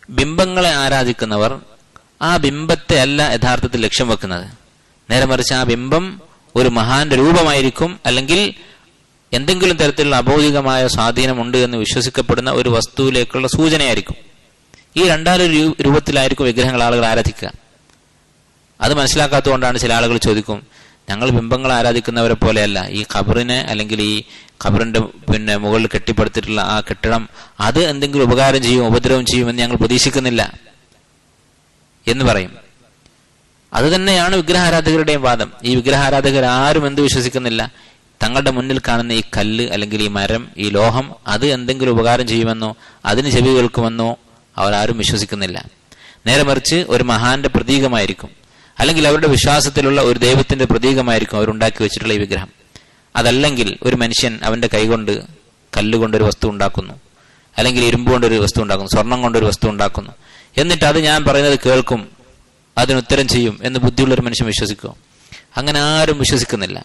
ബിംബങ്ങളെ ആരാധിക്കുന്നവർ ആ ബിംബത്തെ അല്ല യഥാർത്ഥത്തിൽ ലക്ഷ്യം വെക്കുന്നത്. നേരെ മറിച്ച് ആ ബിംബം ഒരു മഹാന്റെ രൂപമായിരിക്കും, അല്ലെങ്കിൽ എന്തെങ്കിലും തരത്തിലുള്ള അബൗദികമായ സ്വാധീനമുണ്ട് എന്ന് വിശ്വസിക്കപ്പെടുന്ന ഒരു വസ്തുവിലേക്കുള്ള സൂചനയായിരിക്കും. ഈ രണ്ടാമൊരു രൂപത്തിലായിരിക്കും വിഗ്രഹങ്ങൾ ആളുകൾ ആരാധിക്കുക. അത് മനസ്സിലാക്കാത്തതുകൊണ്ടാണ് ചില ആളുകൾ ചോദിക്കും, ഞങ്ങൾ ബിംബങ്ങൾ ആരാധിക്കുന്നവരെ പോലെയല്ല, ഈ ഖബറിനെ അല്ലെങ്കിൽ ഈ ഖബറിന്റെ മുകളിൽ കെട്ടിപ്പടുത്തിട്ടുള്ള ആ കെട്ടിടം അത് എന്തെങ്കിലും ഉപകാരം ചെയ്യും ഉപദ്രവം ചെയ്യുമെന്ന് ഞങ്ങൾ പ്രതീക്ഷിക്കുന്നില്ല എന്ന് പറയും. അത് തന്നെയാണ് വിഗ്രഹാരാധകരുടെയും വാദം. ഈ വിഗ്രഹാരാധകർ ആരും എന്ത് വിശ്വസിക്കുന്നില്ല, തങ്ങളുടെ മുന്നിൽ കാണുന്ന ഈ കല്ല് അല്ലെങ്കിൽ ഈ മരം, ഈ ലോഹം, അത് എന്തെങ്കിലും ഉപകാരം ചെയ്യുമെന്നോ അതിന് ചെവി കേൾക്കുമെന്നോ അവരാരും വിശ്വസിക്കുന്നില്ല. നേരെ മറിച്ച് ഒരു മഹാന്റെ പ്രതീകമായിരിക്കും, അല്ലെങ്കിൽ അവരുടെ വിശ്വാസത്തിലുള്ള ഒരു ദൈവത്തിന്റെ പ്രതീകമായിരിക്കും അവരുണ്ടാക്കി വെച്ചിട്ടുള്ള ഈ വിഗ്രഹം. അതല്ലെങ്കിൽ ഒരു മനുഷ്യൻ അവന്റെ കൈകൊണ്ട് കല്ലുകൊണ്ടൊരു വസ്തു ഉണ്ടാക്കുന്നു, അല്ലെങ്കിൽ ഇരുമ്പ് കൊണ്ടൊരു വസ്തു ഉണ്ടാക്കുന്നു, സ്വർണം കൊണ്ടൊരു വസ്തു ഉണ്ടാക്കുന്നു, എന്നിട്ട് അത് ഞാൻ പറയുന്നത് കേൾക്കും, അതിനുത്തരം ചെയ്യും എന്ന് ബുദ്ധിയുള്ളൊരു മനുഷ്യൻ വിശ്വസിക്കുമോ? അങ്ങനെ ആരും വിശ്വസിക്കുന്നില്ല.